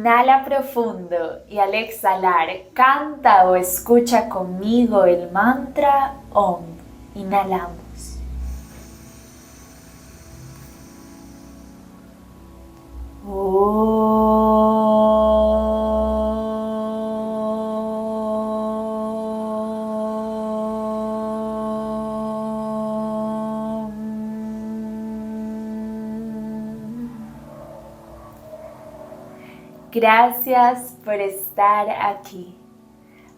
Inhala profundo y al exhalar, canta o escucha conmigo el mantra OM. Inhalamos. Gracias por estar aquí.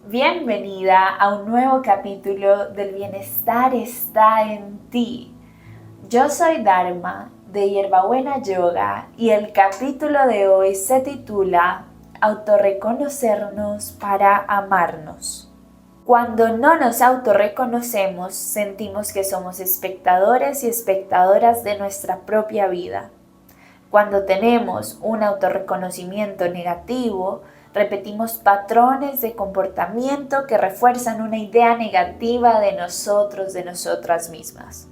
Bienvenida a un nuevo capítulo del Bienestar está en ti. Yo soy Dharma de Hierbabuena Yoga y el capítulo de hoy se titula Autorreconocernos para amarnos. Cuando no nos autorreconocemos, sentimos que somos espectadores y espectadoras de nuestra propia vida. Cuando tenemos un autorreconocimiento negativo, repetimos patrones de comportamiento que refuerzan una idea negativa de nosotros, de nosotras mismas.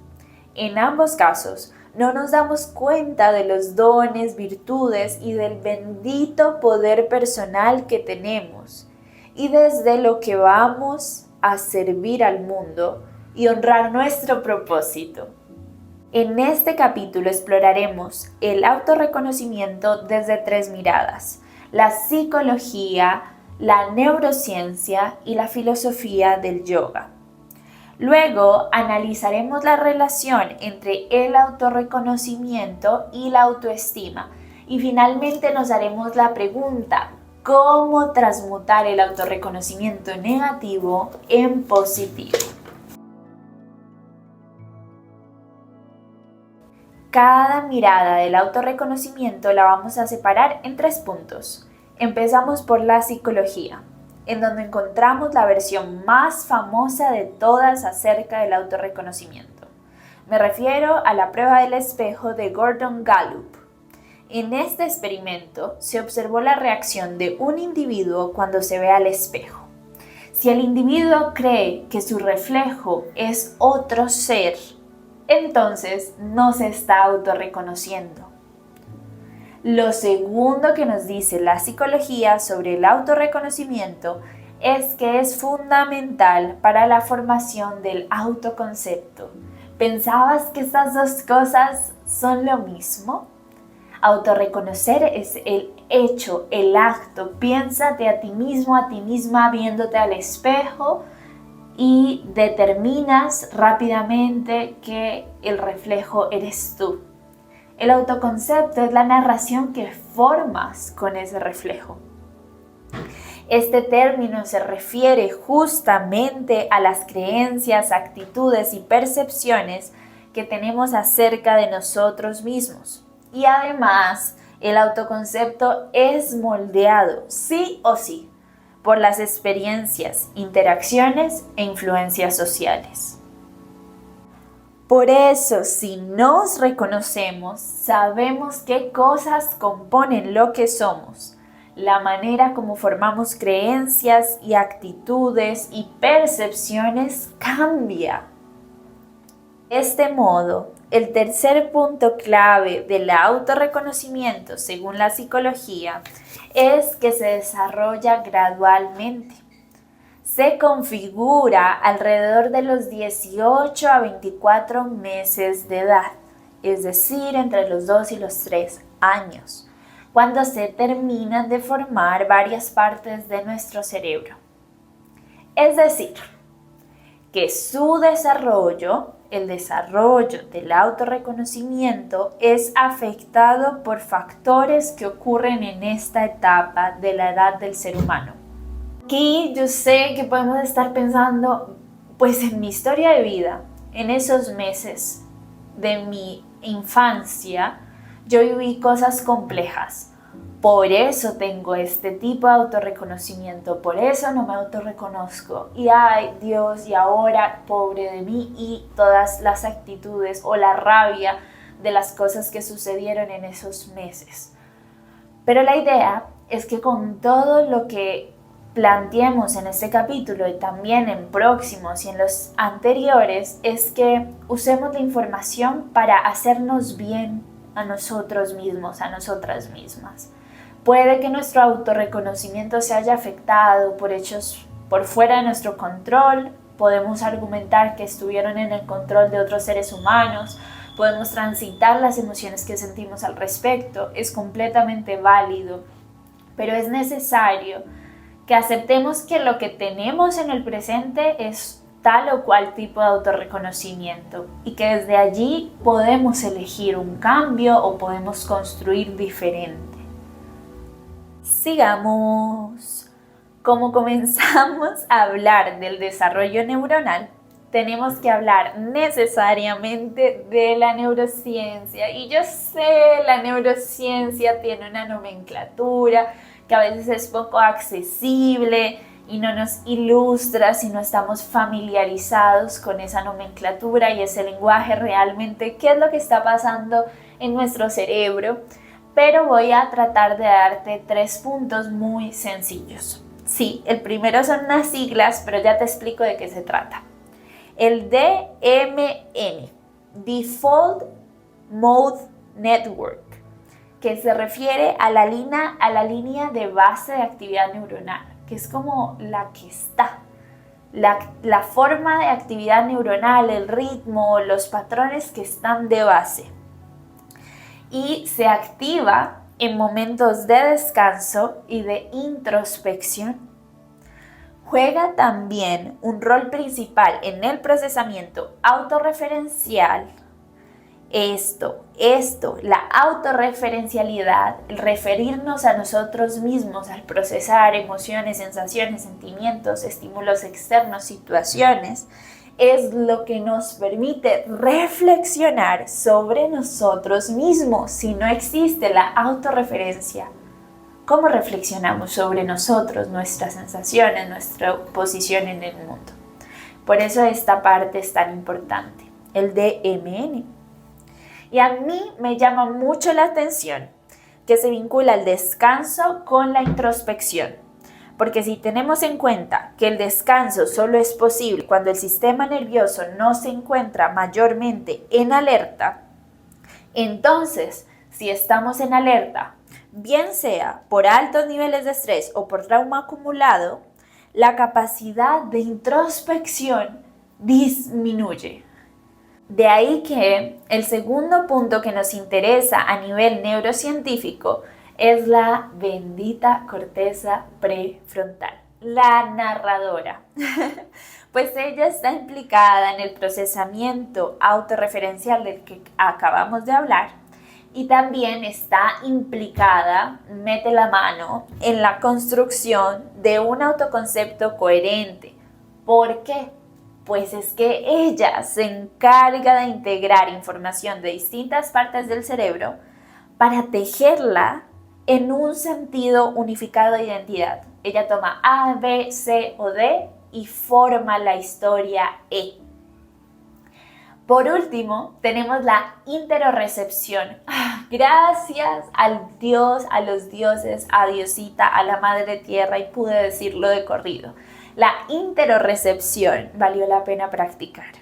En ambos casos, no nos damos cuenta de los dones, virtudes y del bendito poder personal que tenemos y desde lo que vamos a servir al mundo y honrar nuestro propósito. En este capítulo exploraremos el autorreconocimiento desde 3 miradas: la psicología, la neurociencia y la filosofía del yoga. Luego analizaremos la relación entre el autorreconocimiento y la autoestima y finalmente nos haremos la pregunta: ¿cómo transmutar el autorreconocimiento negativo en positivo? Cada mirada del autorreconocimiento la vamos a separar en 3 puntos. Empezamos por la psicología, en donde encontramos la versión más famosa de todas acerca del autorreconocimiento. Me refiero a la prueba del espejo de Gordon Gallup. En este experimento se observó la reacción de un individuo cuando se ve al espejo. Si el individuo cree que su reflejo es otro ser, entonces no se está autorreconociendo. Lo segundo que nos dice la psicología sobre el autorreconocimiento es que es fundamental para la formación del autoconcepto. ¿Pensabas que estas 2 cosas son lo mismo? Autorreconocer es el hecho, el acto. Piénsate a ti mismo, a ti misma viéndote al espejo y determinas rápidamente que el reflejo eres tú. El autoconcepto es la narración que formas con ese reflejo. Este término se refiere justamente a las creencias, actitudes y percepciones que tenemos acerca de nosotros mismos. Y además, el autoconcepto es moldeado, sí o sí, por las experiencias, interacciones e influencias sociales. Por eso, si nos reconocemos, sabemos qué cosas componen lo que somos. La manera como formamos creencias y actitudes y percepciones cambia. De este modo, el tercer punto clave del autorreconocimiento, según la psicología, es que se desarrolla gradualmente. Se configura alrededor de los 18 a 24 meses de edad, es decir, entre los 2 y los 3 años, cuando se terminan de formar varias partes de nuestro cerebro. Es decir, que su desarrollo, el desarrollo del autorreconocimiento, es afectado por factores que ocurren en esta etapa de la edad del ser humano. Aquí yo sé que podemos estar pensando, pues en mi historia de vida, en esos meses de mi infancia, yo viví cosas complejas. Por eso tengo este tipo de autorreconocimiento, por eso no me autorreconozco. Y ay Dios, y ahora pobre de mí y todas las actitudes o la rabia de las cosas que sucedieron en esos meses. Pero la idea es que con todo lo que planteemos en este capítulo y también en próximos y en los anteriores es que usemos la información para hacernos bien a nosotros mismos, a nosotras mismas, Puede que nuestro autorreconocimiento se haya afectado por hechos por fuera de nuestro control. Podemos argumentar que estuvieron en el control de otros seres humanos. Podemos transitar las emociones que sentimos al respecto. Es completamente válido, pero es necesario que aceptemos que lo que tenemos en el presente es tal o cual tipo de autorreconocimiento y que desde allí podemos elegir un cambio o podemos construir diferente. Sigamos. Como comenzamos a hablar del desarrollo neuronal, tenemos que hablar necesariamente de la neurociencia. Y yo sé, la neurociencia tiene una nomenclatura que a veces es poco accesible y no nos ilustra si no estamos familiarizados con esa nomenclatura y ese lenguaje realmente, qué es lo que está pasando en nuestro cerebro. Pero voy a tratar de darte 3 puntos muy sencillos. Sí, el primero son unas siglas, pero ya te explico de qué se trata. El DMN, Default Mode Network, que se refiere a la línea de base de actividad neuronal, que es como la que está. La forma de actividad neuronal, el ritmo, los patrones que están de base. Y se activa en momentos de descanso y de introspección. Juega también un rol principal en el procesamiento autorreferencial. La autorreferencialidad, el referirnos a nosotros mismos al procesar emociones, sensaciones, sentimientos, estímulos externos, situaciones, es lo que nos permite reflexionar sobre nosotros mismos. Si no existe la autorreferencia, ¿cómo reflexionamos sobre nosotros, nuestras sensaciones, nuestra posición en el mundo? Por eso esta parte es tan importante, el DMN. Y a mí me llama mucho la atención que se vincula el descanso con la introspección. Porque si tenemos en cuenta que el descanso solo es posible cuando el sistema nervioso no se encuentra mayormente en alerta, entonces si estamos en alerta, bien sea por altos niveles de estrés o por trauma acumulado, la capacidad de introspección disminuye. De ahí que el segundo punto que nos interesa a nivel neurocientífico es la bendita corteza prefrontal, la narradora. Pues ella está implicada en el procesamiento autorreferencial del que acabamos de hablar y también está implicada, mete la mano, en la construcción de un autoconcepto coherente. ¿Por qué? Pues es que ella se encarga de integrar información de distintas partes del cerebro para tejerla en un sentido unificado de identidad. Ella toma A, B, C o D y forma la historia E. Por último, tenemos la interorecepción. Gracias al Dios, a los dioses, a Diosita, a la Madre Tierra, y pude decirlo de corrido. La interorecepción valió la pena practicar.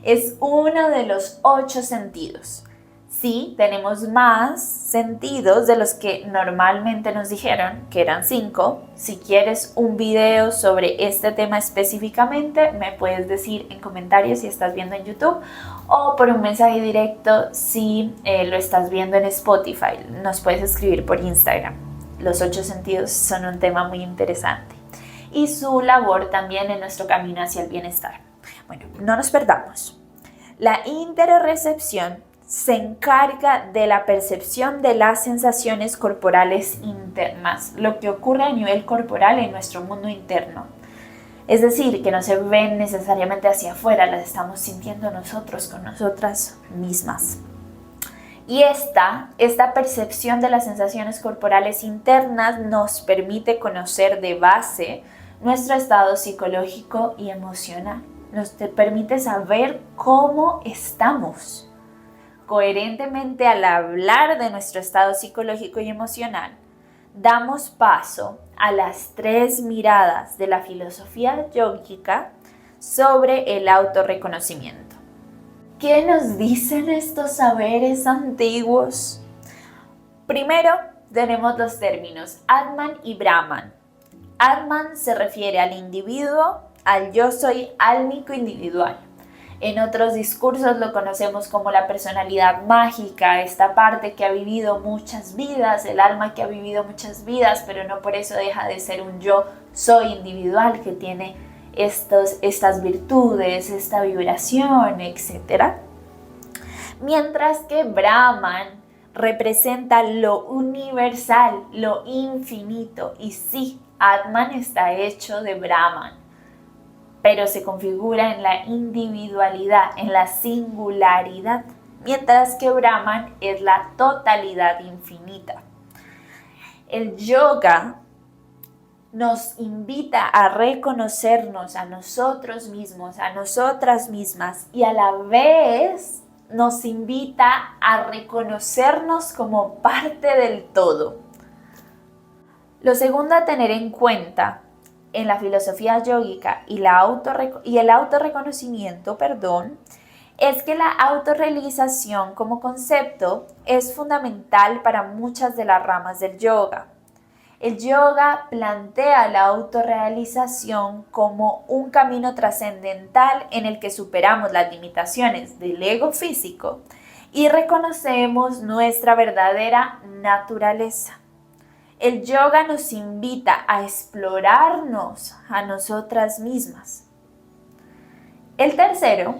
Es uno de los 8 sentidos. Sí, tenemos más sentidos de los que normalmente nos dijeron, que eran 5. Si quieres un video sobre este tema específicamente, me puedes decir en comentarios si estás viendo en YouTube o por un mensaje directo si lo estás viendo en Spotify. Nos puedes escribir por Instagram. Los 8 sentidos son un tema muy interesante y su labor también en nuestro camino hacia el bienestar. Bueno, no nos perdamos. La interorecepción se encarga de la percepción de las sensaciones corporales internas, lo que ocurre a nivel corporal en nuestro mundo interno. Es decir, que no se ven necesariamente hacia afuera, las estamos sintiendo nosotros con nosotras mismas. Y esta percepción de las sensaciones corporales internas nos permite conocer de base nuestro estado psicológico y emocional. Nos permite saber cómo estamos. Coherentemente, al hablar de nuestro estado psicológico y emocional, damos paso a las 3 miradas de la filosofía yógica sobre el autorreconocimiento. ¿Qué nos dicen estos saberes antiguos? Primero, tenemos los términos Atman y Brahman. Atman se refiere al individuo, al yo soy álmico individual. En otros discursos lo conocemos como la personalidad mágica, esta parte que ha vivido muchas vidas, el alma que ha vivido muchas vidas, pero no por eso deja de ser un yo soy individual que tiene estas virtudes, esta vibración, etc. Mientras que Brahman representa lo universal, lo infinito, y sí, Atman está hecho de Brahman, pero se configura en la individualidad, en la singularidad, mientras que Brahman es la totalidad infinita. El yoga nos invita a reconocernos a nosotros mismos, a nosotras mismas, y a la vez nos invita a reconocernos como parte del todo. Lo segundo a tener en cuenta en la filosofía yógica y el autorreconocimiento, es que la autorrealización como concepto es fundamental para muchas de las ramas del yoga. El yoga plantea la autorrealización como un camino trascendental en el que superamos las limitaciones del ego físico y reconocemos nuestra verdadera naturaleza. El yoga nos invita a explorarnos a nosotras mismas. El tercero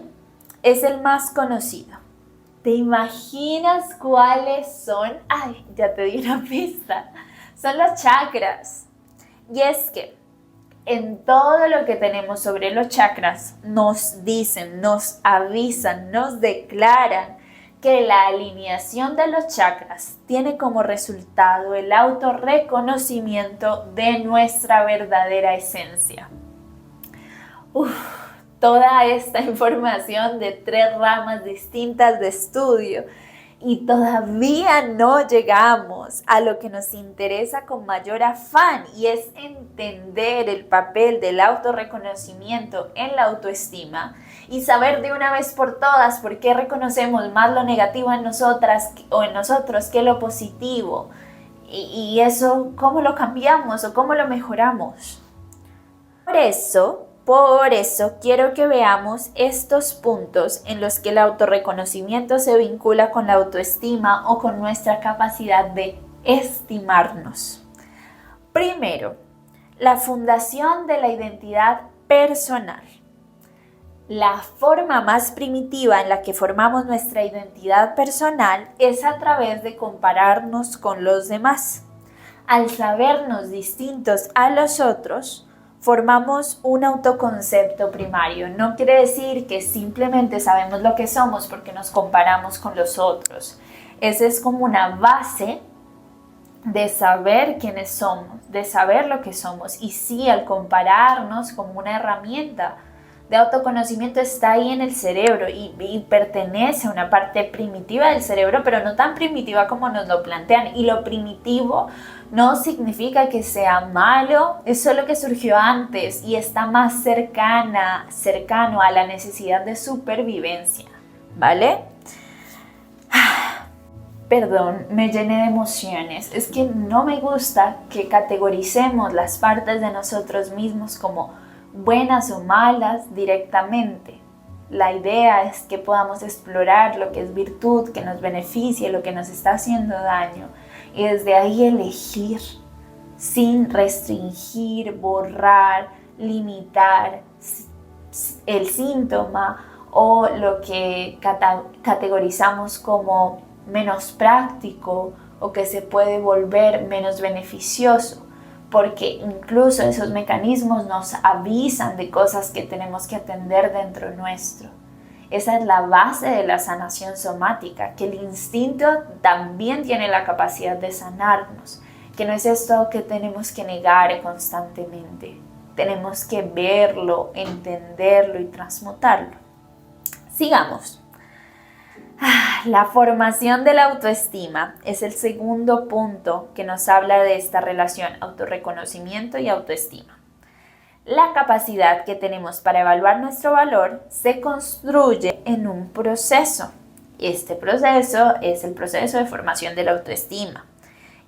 es el más conocido. ¿Te imaginas cuáles son? Ay, ya te di una pista. Son los chakras. Y es que en todo lo que tenemos sobre los chakras nos dicen, nos avisan, nos declaran que la alineación de los chakras tiene como resultado el autorreconocimiento de nuestra verdadera esencia. Toda esta información de 3 ramas distintas de estudio y todavía no llegamos a lo que nos interesa con mayor afán, y es entender el papel del autorreconocimiento en la autoestima y saber de una vez por todas por qué reconocemos más lo negativo en nosotras o en nosotros que lo positivo, y eso cómo lo cambiamos o cómo lo mejoramos. Por eso quiero que veamos estos puntos en los que el autorreconocimiento se vincula con la autoestima o con nuestra capacidad de estimarnos. Primero, la fundación de la identidad personal. La forma más primitiva en la que formamos nuestra identidad personal es a través de compararnos con los demás. Al sabernos distintos a los otros, formamos un autoconcepto primario. No quiere decir que simplemente sabemos lo que somos porque nos comparamos con los otros. Esa es como una base de saber quiénes somos, de saber lo que somos. Y sí, al compararnos como una herramienta de autoconocimiento está ahí en el cerebro y pertenece a una parte primitiva del cerebro, pero no tan primitiva como nos lo plantean. Y lo primitivo no significa que sea malo, es solo que surgió antes y está más cercano a la necesidad de supervivencia, ¿vale? Perdón, me llené de emociones. Es que no me gusta que categoricemos las partes de nosotros mismos como buenas o malas directamente. La idea es que podamos explorar lo que es virtud, que nos beneficie, lo que nos está haciendo daño, y desde ahí elegir sin restringir, borrar, limitar el síntoma o lo que categorizamos como menos práctico o que se puede volver menos beneficioso, porque incluso esos mecanismos nos avisan de cosas que tenemos que atender dentro nuestro. Esa es la base de la sanación somática, que el instinto también tiene la capacidad de sanarnos, que no es esto que tenemos que negar constantemente. Tenemos que verlo, entenderlo y transmutarlo. Sigamos. La formación de la autoestima es el segundo punto que nos habla de esta relación autorreconocimiento y autoestima. La capacidad que tenemos para evaluar nuestro valor se construye en un proceso. Este proceso es el proceso de formación de la autoestima.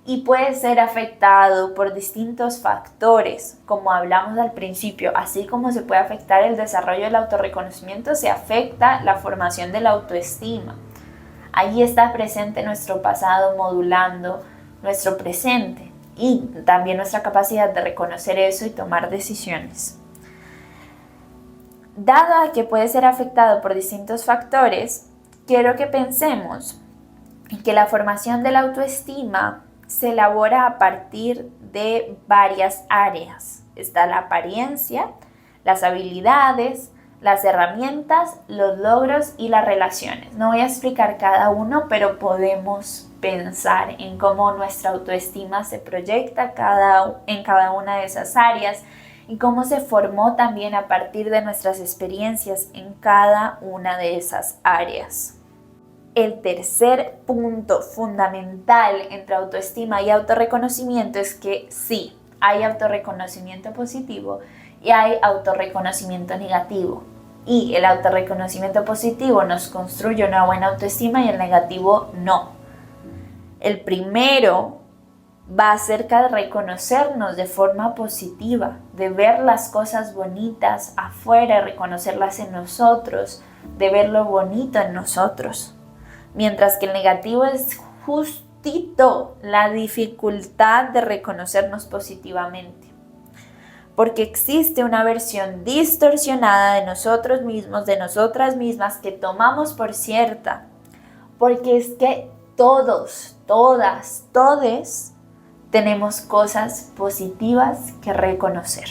y puede ser afectado por distintos factores, como hablamos al principio. Así como se puede afectar el desarrollo del autorreconocimiento, se afecta la formación de la autoestima. Ahí está presente nuestro pasado modulando nuestro presente y también nuestra capacidad de reconocer eso y tomar decisiones. Dado a que puede ser afectado por distintos factores, quiero que pensemos en que la formación de la autoestima se elabora a partir de varias áreas. Está la apariencia, las habilidades, las herramientas, los logros y las relaciones. No voy a explicar cada uno, pero podemos pensar en cómo nuestra autoestima se proyecta en cada una de esas áreas y cómo se formó también a partir de nuestras experiencias en cada una de esas áreas. El tercer punto fundamental entre autoestima y autorreconocimiento es que sí, hay autorreconocimiento positivo y hay autorreconocimiento negativo. Y el autorreconocimiento positivo nos construye una buena autoestima y el negativo no. El primero va acerca de reconocernos de forma positiva, de ver las cosas bonitas afuera, reconocerlas en nosotros, de ver lo bonito en nosotros. Mientras que el negativo es justito la dificultad de reconocernos positivamente. Porque existe una versión distorsionada de nosotros mismos, de nosotras mismas, que tomamos por cierta. Porque es que todos, todas, todes tenemos cosas positivas que reconocer.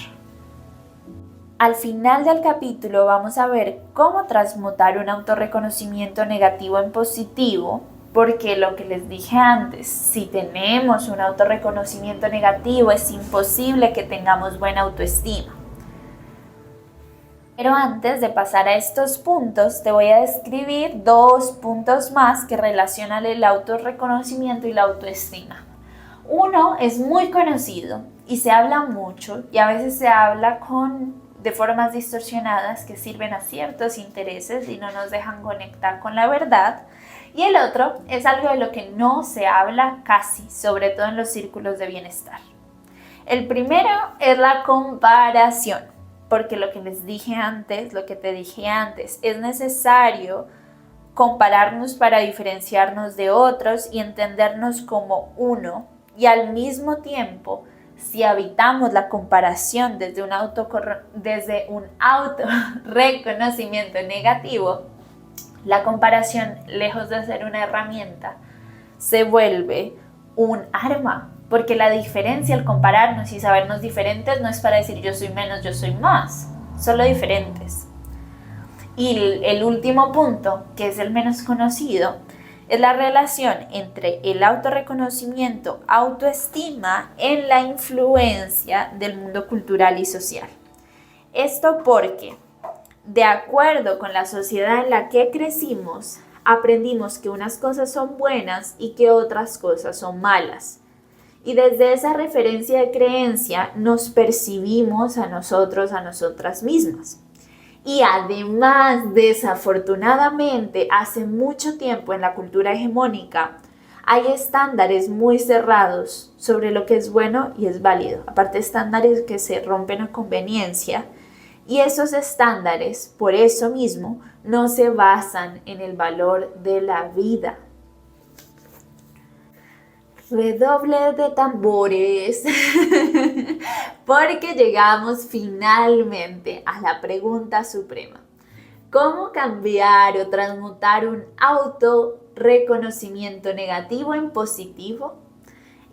Al final del capítulo vamos a ver cómo transmutar un autorreconocimiento negativo en positivo, porque lo que les dije antes, si tenemos un autorreconocimiento negativo es imposible que tengamos buena autoestima. Pero antes de pasar a estos puntos, te voy a describir 2 puntos más que relacionan el autorreconocimiento y la autoestima. Uno es muy conocido y se habla mucho y a veces se habla de formas distorsionadas que sirven a ciertos intereses y no nos dejan conectar con la verdad. Y el otro es algo de lo que no se habla casi, sobre todo en los círculos de bienestar. El primero es la comparación, porque lo que les dije antes, lo que te dije antes, es necesario compararnos para diferenciarnos de otros y entendernos como uno, y al mismo tiempo, si habitamos la comparación desde un autorreconocimiento negativo, la comparación, lejos de ser una herramienta, se vuelve un arma. Porque la diferencia, el compararnos y sabernos diferentes, no es para decir yo soy menos, yo soy más. Solo diferentes. Y el último punto, que es el menos conocido, es la relación entre el autorreconocimiento, autoestima en la influencia del mundo cultural y social. Esto porque, de acuerdo con la sociedad en la que crecimos, aprendimos que unas cosas son buenas y que otras cosas son malas. Y desde esa referencia de creencia nos percibimos a nosotros, a nosotras mismas. Y además, desafortunadamente, hace mucho tiempo en la cultura hegemónica hay estándares muy cerrados sobre lo que es bueno y es válido. Aparte, estándares que se rompen a conveniencia. Y esos estándares, por eso mismo, no se basan en el valor de la vida. Redoble de tambores, porque llegamos finalmente a la pregunta suprema. ¿Cómo cambiar o transmutar un autorreconocimiento negativo en positivo?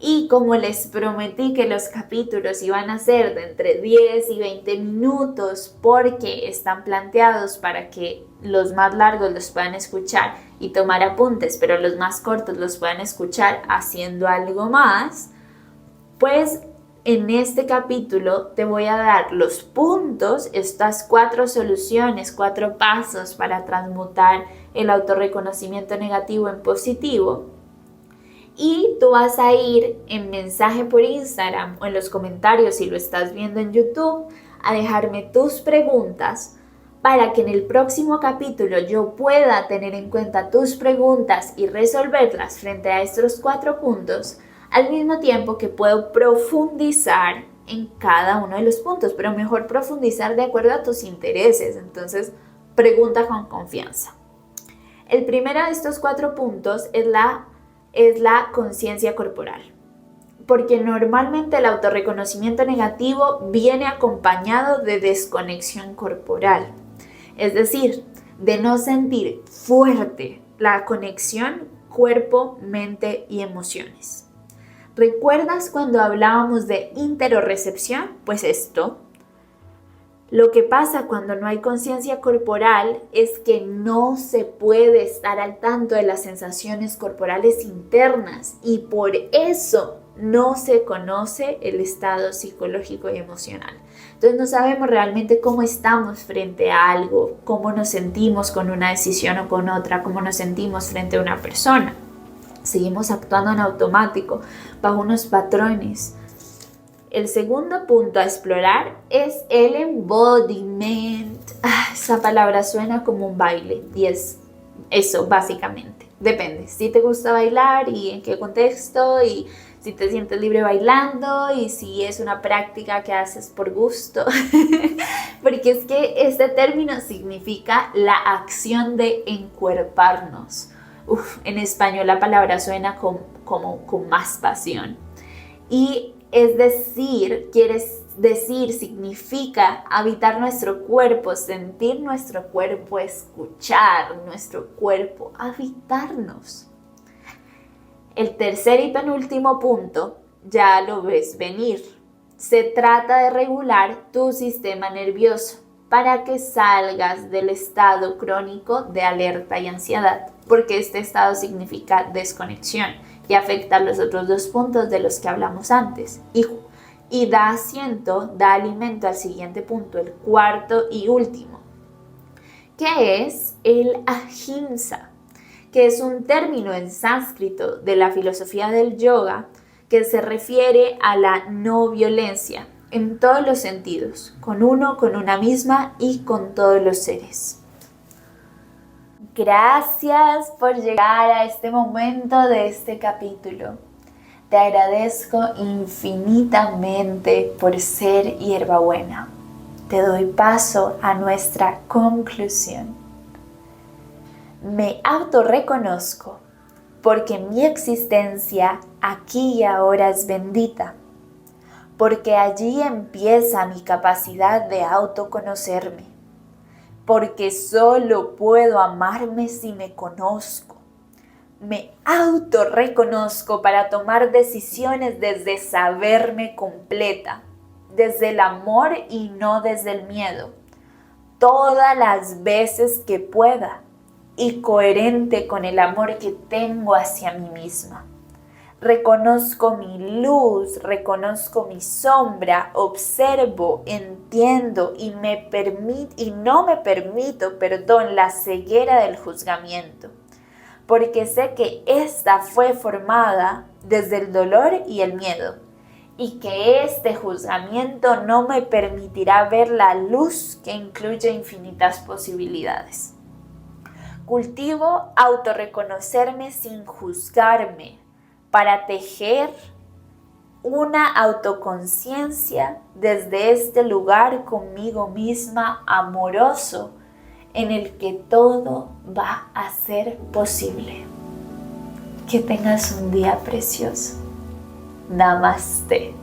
Y como les prometí que los capítulos iban a ser de entre 10 y 20 minutos porque están planteados para que los más largos los puedan escuchar y tomar apuntes, pero los más cortos los puedan escuchar haciendo algo más, pues en este capítulo te voy a dar los puntos, estas 4 soluciones, 4 pasos para transmutar el autorreconocimiento negativo en positivo. Y tú vas a ir en mensaje por Instagram o en los comentarios si lo estás viendo en YouTube a dejarme tus preguntas para que en el próximo capítulo yo pueda tener en cuenta tus preguntas y resolverlas frente a estos 4 puntos, Al mismo tiempo que puedo profundizar en cada uno de los puntos, pero mejor profundizar de acuerdo a tus intereses. Entonces, pregunta con confianza. El primero de estos 4 puntos es la conciencia corporal, porque normalmente el autorreconocimiento negativo viene acompañado de desconexión corporal, es decir, de no sentir fuerte la conexión cuerpo, mente y emociones. ¿Recuerdas cuando hablábamos de interorecepción? Pues esto. Lo que pasa cuando no hay conciencia corporal es que no se puede estar al tanto de las sensaciones corporales internas y por eso no se conoce el estado psicológico y emocional. Entonces no sabemos realmente cómo estamos frente a algo, cómo nos sentimos con una decisión o con otra, cómo nos sentimos frente a una persona. Seguimos actuando en automático, bajo unos patrones. El segundo punto a explorar es el embodiment. Esa palabra suena como un baile y es eso básicamente. Depende si te gusta bailar y en qué contexto y si te sientes libre bailando y si es una práctica que haces por gusto. Porque es que este término significa la acción de encuerparnos. En español la palabra suena como con más pasión. Y significa habitar nuestro cuerpo, sentir nuestro cuerpo, escuchar nuestro cuerpo, habitarnos. El tercer y penúltimo punto, ya lo ves venir. Se trata de regular tu sistema nervioso para que salgas del estado crónico de alerta y ansiedad, porque este estado significa desconexión y afecta a los otros 2 puntos de los que hablamos antes. Y da alimento al siguiente punto, el cuarto y último, que es el ahimsa, que es un término en sánscrito de la filosofía del yoga que se refiere a la no violencia en todos los sentidos, con uno, con una misma y con todos los seres. Gracias por llegar a este momento de este capítulo. Te agradezco infinitamente por ser hierbabuena. Te doy paso a nuestra conclusión. Me autorreconozco porque mi existencia aquí y ahora es bendita, porque allí empieza mi capacidad de autoconocerme, porque solo puedo amarme si me conozco. Me autorreconozco para tomar decisiones desde saberme completa, desde el amor y no desde el miedo, todas las veces que pueda y coherente con el amor que tengo hacia mí misma. Reconozco mi luz, reconozco mi sombra, observo, entiendo y no me permito, la ceguera del juzgamiento, porque sé que esta fue formada desde el dolor y el miedo, y que este juzgamiento no me permitirá ver la luz que incluye infinitas posibilidades. Cultivo autorreconocerme sin juzgarme para tejer una autoconciencia desde este lugar conmigo misma amoroso en el que todo va a ser posible. Que tengas un día precioso. Namaste.